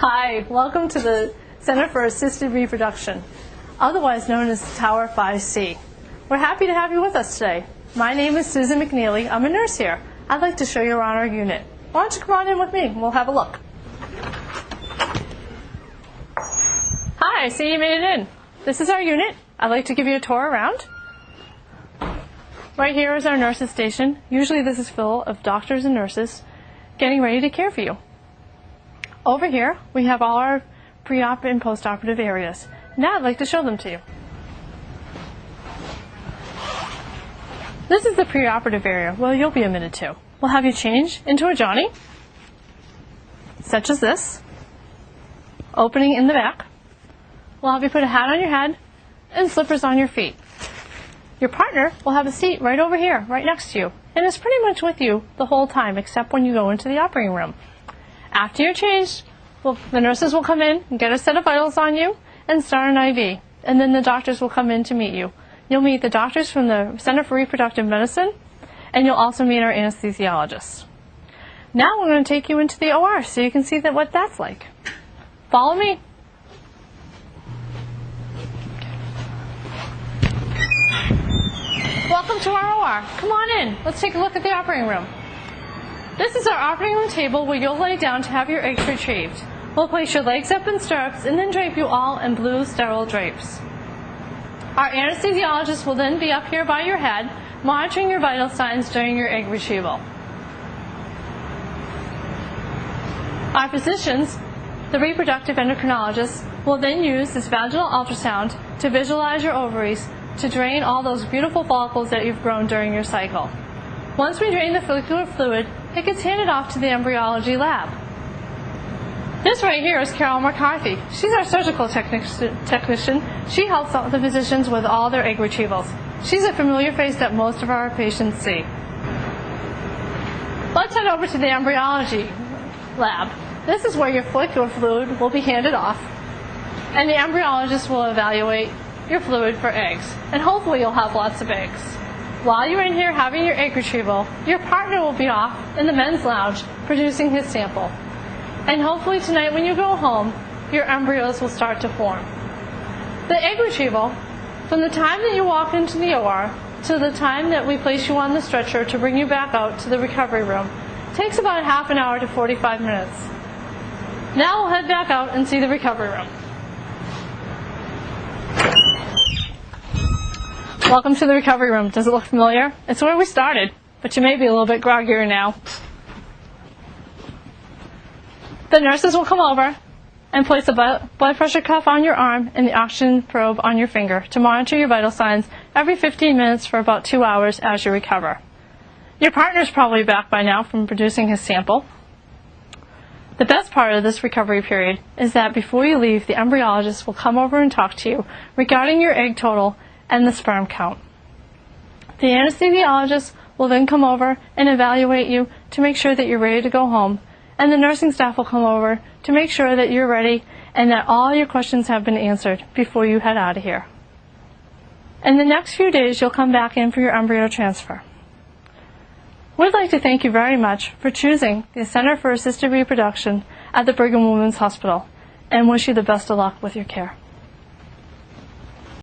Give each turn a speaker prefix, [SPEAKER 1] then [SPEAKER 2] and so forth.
[SPEAKER 1] Hi, welcome to the Center for Assisted Reproduction, otherwise known as Tower 5C. We're happy to have you with us today. My name is Susan McNeely. I'm a nurse here. I'd like to show you around our unit. Why don't you come on in with me and we'll have a look. Hi, I see you made it in. This is our unit. I'd like to give you a tour around. Right here is our nurses station. Usually this is full of doctors and nurses getting ready to care for you. Over here, we have all our pre-op and post-operative areas. Now I'd like to show them to you. This is the pre-operative area where you'll be admitted to. We'll have you change into a Johnny, such as this, opening in the back. We'll have you put a hat on your head and slippers on your feet. Your partner will have a seat right over here, right next to you, and is pretty much with you the whole time except when you go into the operating room. After you're changed, the nurses will come in and get a set of vitals on you and start an IV. And then the doctors will come in to meet you. You'll meet the doctors from the Center for Reproductive Medicine, and you'll also meet our anesthesiologists. Now we're going to take you into the OR so you can see what that's like. Follow me. Welcome to our OR. Come on in. Let's take a look at the operating room. This is our operating room table where you'll lay down to have your eggs retrieved. We'll place your legs up in stirrups and then drape you all in blue sterile drapes. Our anesthesiologist will then be up here by your head, monitoring your vital signs during your egg retrieval. Our physicians, the reproductive endocrinologists, will then use this vaginal ultrasound to visualize your ovaries to drain all those beautiful follicles that you've grown during your cycle. Once we drain the follicular fluid, it gets handed off to the embryology lab. This right here is Carol McCarthy. She's our surgical technician. She helps the physicians with all their egg retrievals. She's a familiar face that most of our patients see. Let's head over to the embryology lab. This is where your follicular fluid will be handed off, and the embryologist will evaluate your fluid for eggs, and hopefully you'll have lots of eggs. While you're in here having your egg retrieval, your partner will be off in the men's lounge producing his sample. And hopefully tonight when you go home, your embryos will start to form. The egg retrieval, from the time that you walk into the OR to the time that we place you on the stretcher to bring you back out to the recovery room, takes about half an hour to 45 minutes. Now we'll head back out and see the recovery room. Welcome to the recovery room. Does it look familiar? It's where we started, but you may be a little bit groggier now. The nurses will come over and place a blood pressure cuff on your arm and the oxygen probe on your finger to monitor your vital signs every 15 minutes for about 2 hours as you recover. Your partner's probably back by now from producing his sample. The best part of this recovery period is that before you leave, the embryologist will come over and talk to you regarding your egg total and the sperm count. The anesthesiologist will then come over and evaluate you to make sure that you're ready to go home, and the nursing staff will come over to make sure that you're ready and that all your questions have been answered before you head out of here. In the next few days, you'll come back in for your embryo transfer. We'd like to thank you very much for choosing the Center for Assisted Reproduction at the Brigham Women's Hospital and wish you the best of luck with your care.